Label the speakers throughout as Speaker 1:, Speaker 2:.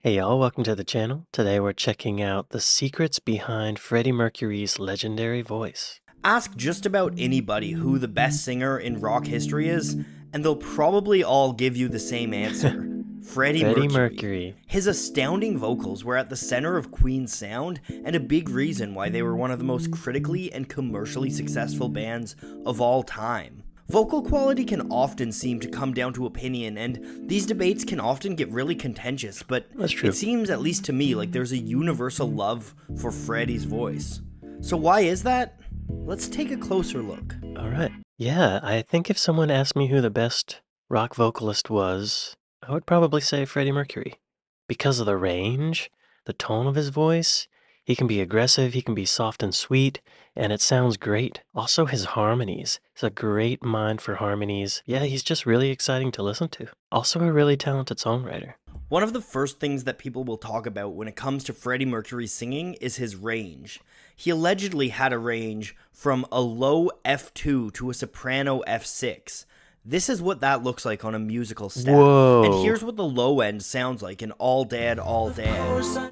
Speaker 1: Hey y'all, welcome to the channel. Today we're checking out the secrets behind Freddie Mercury's legendary voice.
Speaker 2: Ask just about anybody who the best singer in rock history is, and they'll probably all give you the same answer. Freddie
Speaker 1: Freddie
Speaker 2: Mercury.
Speaker 1: Mercury.
Speaker 2: His astounding vocals were at the center of Queen's sound and a big reason why they were one of the most critically and commercially successful bands of all time. Vocal quality can often seem to come down to opinion, and these debates can often get really contentious, but
Speaker 1: That's true.
Speaker 2: it seems, at least to me, like there's a universal love for Freddie's voice. So why is that? Let's take a closer look.
Speaker 1: Alright. Yeah, I think if someone asked me who the best rock vocalist was, I would probably say Freddie Mercury. Because of the range, the tone of his voice, he can be aggressive, he can be soft and sweet, and it sounds great. Also his harmonies. He's a great mind for harmonies. Yeah, he's just really exciting to listen to. Also a really talented songwriter.
Speaker 2: One of the first things that people will talk about when it comes to Freddie Mercury's singing is his range. He allegedly had a range from a low F2 to a soprano F6. This is what that looks like on a musical staff.
Speaker 1: Whoa.
Speaker 2: And here's what the low end sounds like in All Dead, All Dead.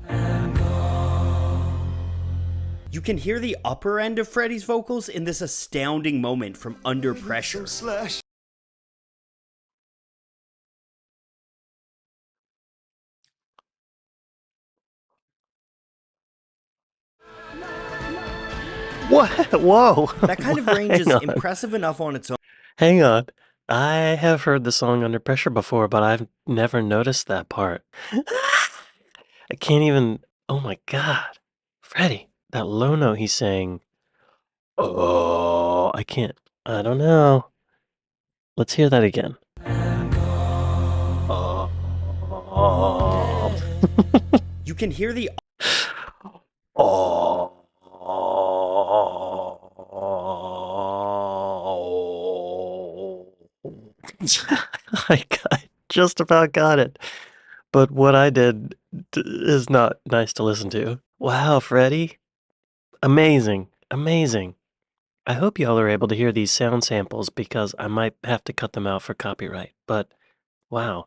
Speaker 2: You can hear the upper end of Freddie's vocals in this astounding moment from Under Pressure.
Speaker 1: What? Whoa.
Speaker 2: That kind of range is
Speaker 1: Hang on.
Speaker 2: impressive enough on its own.
Speaker 1: Hang on. I have heard the song Under Pressure before, but I've never noticed that part. I can't even. Oh my God. Freddie, that low note he's saying. Oh, I can't. I don't know. Let's hear that again. Oh.
Speaker 2: You can hear the
Speaker 1: Oh. I just about got it. But what I did is not nice to listen to. Wow, Freddie. Amazing. Amazing. I hope y'all are able to hear these sound samples because I might have to cut them out for copyright. But wow.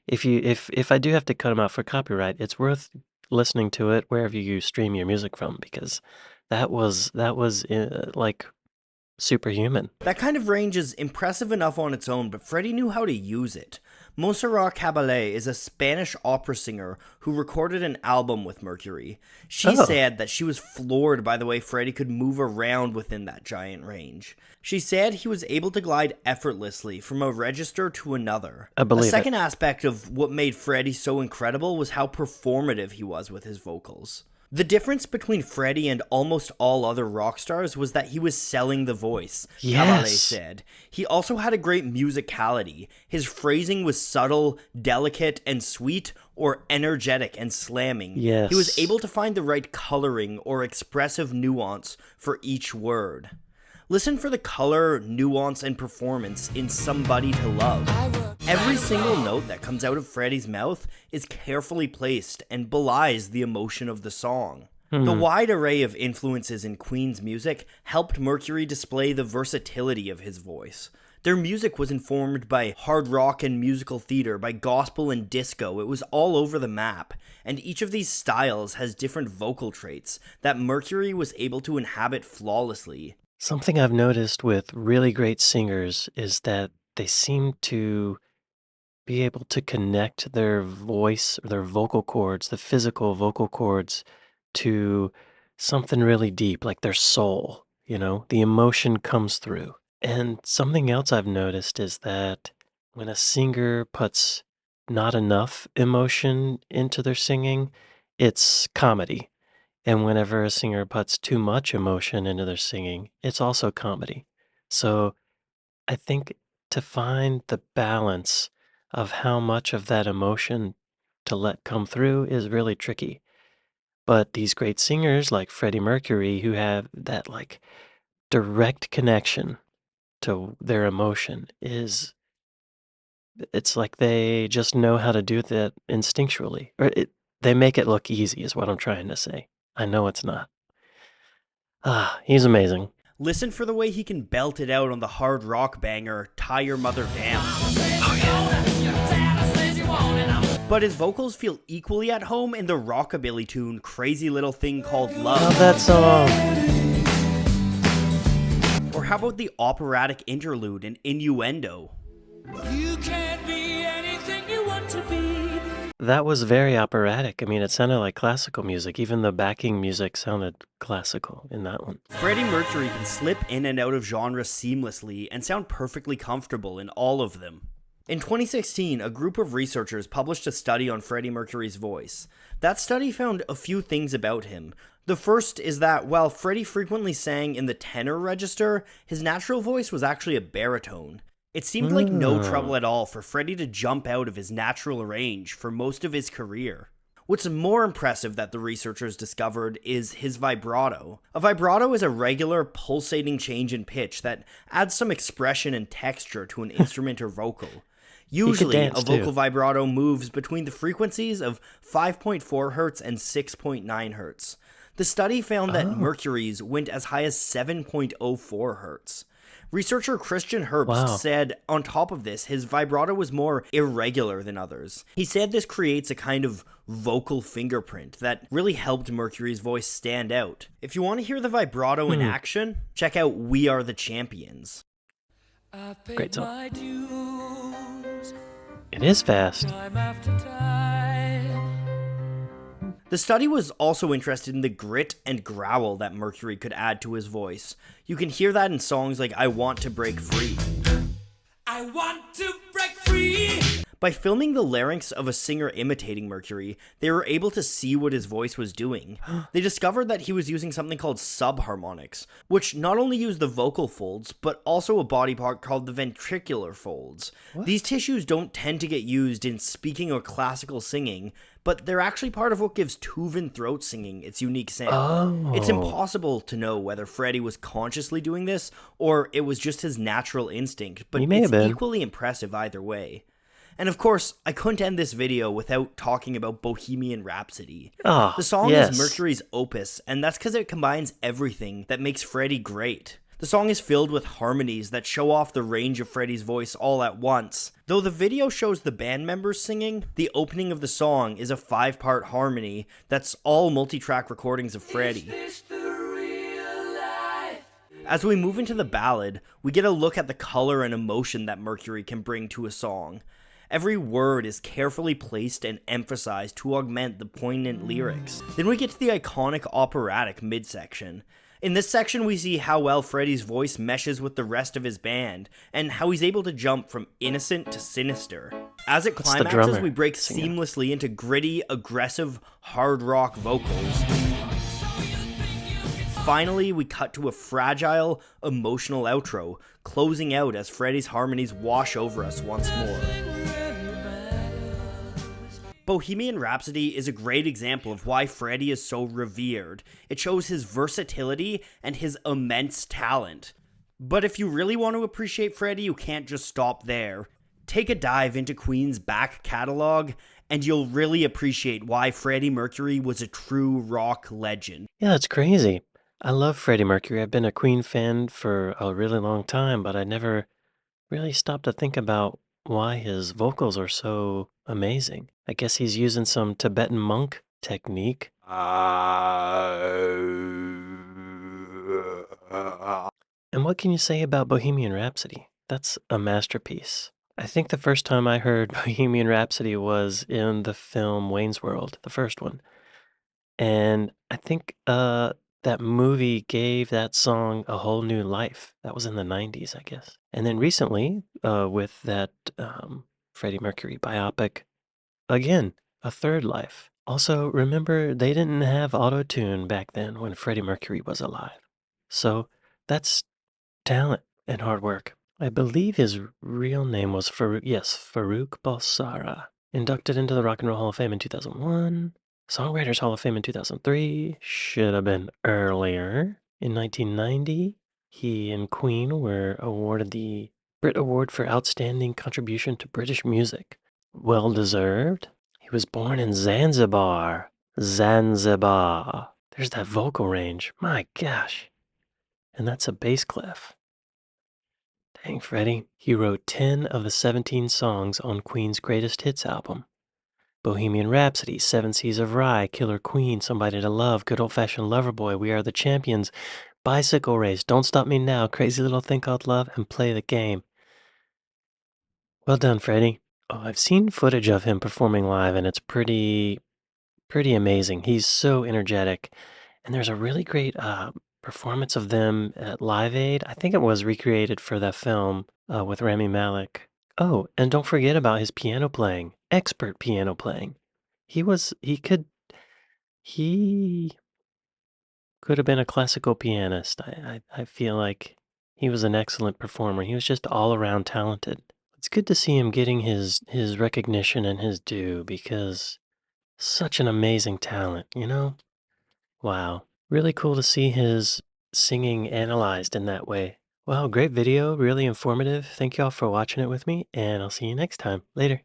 Speaker 1: If I do have to cut them out for copyright, it's worth listening to it wherever you stream your music from because that was like superhuman.
Speaker 2: That kind of range is impressive enough on its own, but Freddie knew how to use it. Montserrat Caballé is a Spanish opera singer who recorded an album with Mercury. She said that she was floored by the way Freddie could move around within that giant range. She said he was able to glide effortlessly from a register to another.
Speaker 1: I believe
Speaker 2: a second aspect of what made Freddie so incredible was how performative he was with his vocals. The difference between Freddie and almost all other rock stars was that he was selling the voice, Caballé said. He also had a great musicality. His phrasing was subtle, delicate, and sweet, or energetic and slamming.
Speaker 1: Yes.
Speaker 2: He was able to find the right coloring or expressive nuance for each word. Listen for the color, nuance, and performance in Somebody to Love. Every single note that comes out of Freddie's mouth is carefully placed and belies the emotion of the song. The wide array of influences in Queen's music helped Mercury display the versatility of his voice. Their music was informed by hard rock and musical theater, by gospel and disco. It was all over the map, and each of these styles has different vocal traits that Mercury was able to inhabit flawlessly.
Speaker 1: Something I've noticed with really great singers is that they seem to be able to connect their voice, their vocal cords, the physical vocal cords, to something really deep, like their soul, the emotion comes through. And something else I've noticed is that when a singer puts not enough emotion into their singing, it's comedy. And whenever a singer puts too much emotion into their singing, it's also comedy. So I think to find the balance of how much of that emotion to let come through is really tricky. But these great singers like Freddie Mercury who have that like direct connection to their emotion it's like they just know how to do that instinctually. They make it look easy is what I'm trying to say. I know it's not. He's amazing.
Speaker 2: Listen for the way he can belt it out on the hard rock banger, Tie Your Mother Down. but his vocals feel equally at home in the rockabilly tune Crazy Little Thing Called
Speaker 1: Love
Speaker 2: Love.
Speaker 1: that song.
Speaker 2: Or how about the operatic interlude in Innuendo?
Speaker 3: You can be anything you want to be.
Speaker 1: That was very operatic. I mean, it sounded like classical music. Even the backing music sounded classical in that one.
Speaker 2: Freddie Mercury can slip in and out of genres seamlessly and sound perfectly comfortable in all of them. In 2016, a group of researchers published a study on Freddie Mercury's voice. That study found a few things about him. The first is that while Freddie frequently sang in the tenor register, his natural voice was actually a baritone. It seemed like no trouble at all for Freddie to jump out of his natural range for most of his career. What's more impressive that the researchers discovered is his vibrato. A vibrato is a regular, pulsating change in pitch that adds some expression and texture to an instrument or vocal. Usually, a vocal vibrato moves between the frequencies of 5.4 Hz and 6.9 Hz. The study found that Mercury's went as high as 7.04 Hz. Researcher Christian Herbst said, on top of this, his vibrato was more irregular than others. He said this creates a kind of vocal fingerprint that really helped Mercury's voice stand out. If you want to hear the vibrato in action, check out We Are the Champions.
Speaker 1: Great song. It is fast.
Speaker 3: Time after time.
Speaker 2: The study was also interested in the grit and growl that Mercury could add to his voice. You can hear that in songs like I Want to Break Free.
Speaker 3: I want to break free.
Speaker 2: By filming the larynx of a singer imitating Mercury, they were able to see what his voice was doing. They discovered that he was using something called subharmonics, which not only use the vocal folds, but also a body part called the ventricular folds. What? These tissues don't tend to get used in speaking or classical singing, but they're actually part of what gives Tuvan throat singing its unique sound. It's impossible to know whether Freddie was consciously doing this, or it was just his natural instinct, but it's equally impressive either way. And of course, I couldn't end this video without talking about Bohemian Rhapsody. The song is Mercury's opus, and that's because it combines everything that makes Freddie great. The song is filled with harmonies that show off the range of Freddie's voice all at once. Though the video shows the band members singing, the opening of the song is a 5-part harmony that's all multi-track recordings of Freddie. As we move into the ballad, we get a look at the color and emotion that Mercury can bring to a song. Every word is carefully placed and emphasized to augment the poignant lyrics. Then we get to the iconic operatic midsection. In this section, we see how well Freddie's voice meshes with the rest of his band, and how he's able to jump from innocent to sinister. As it climaxes, we break seamlessly into gritty, aggressive, hard rock vocals. Finally, we cut to a fragile, emotional outro, closing out as Freddie's harmonies wash over us once more. Bohemian Rhapsody is a great example of why Freddie is so revered. It shows his versatility and his immense talent. But if you really want to appreciate Freddie, you can't just stop there. Take a dive into Queen's back catalog, and you'll really appreciate why Freddie Mercury was a true rock legend.
Speaker 1: Yeah, that's crazy. I love Freddie Mercury. I've been a Queen fan for a really long time, but I never really stopped to think about why his vocals are so amazing. I guess he's using some Tibetan monk technique. And what can you say about Bohemian Rhapsody? That's a masterpiece. I think the first time I heard Bohemian Rhapsody was in the film Wayne's World, the first one. And I think that movie gave that song a whole new life. That was in the 90s, I guess. And then recently, with that Freddie Mercury biopic, again, a third life. Also, remember, they didn't have auto-tune back then when Freddie Mercury was alive. So that's talent and hard work. I believe his real name was Farouk Balsara. Inducted into the Rock and Roll Hall of Fame in 2001. Songwriters Hall of Fame in 2003. Should have been earlier. In 1990, he and Queen were awarded the Brit Award for Outstanding Contribution to British Music. Well deserved. He was born in Zanzibar. Zanzibar. There's that vocal range. My gosh. And that's a bass clef. Dang, Freddie. He wrote 10 of the 17 songs on Queen's Greatest Hits album. Bohemian Rhapsody, Seven Seas of Rye, Killer Queen, Somebody to Love, Good Old Fashioned Lover Boy, We Are the Champions, Bicycle Race, Don't Stop Me Now, Crazy Little Thing Called Love, and Play the Game. Well done, Freddie. Oh, I've seen footage of him performing live, and it's pretty amazing. He's so energetic. And there's a really great performance of them at Live Aid. I think it was recreated for that film with Rami Malek. Oh, and don't forget about his piano playing, expert piano playing. He could have been a classical pianist. I feel like he was an excellent performer. He was just all around talented. It's good to see him getting his recognition and his due because such an amazing talent, you know? Wow. Really cool to see his singing analyzed in that way. Wow, great video, really informative. Thank you all for watching it with me, and I'll see you next time. Later.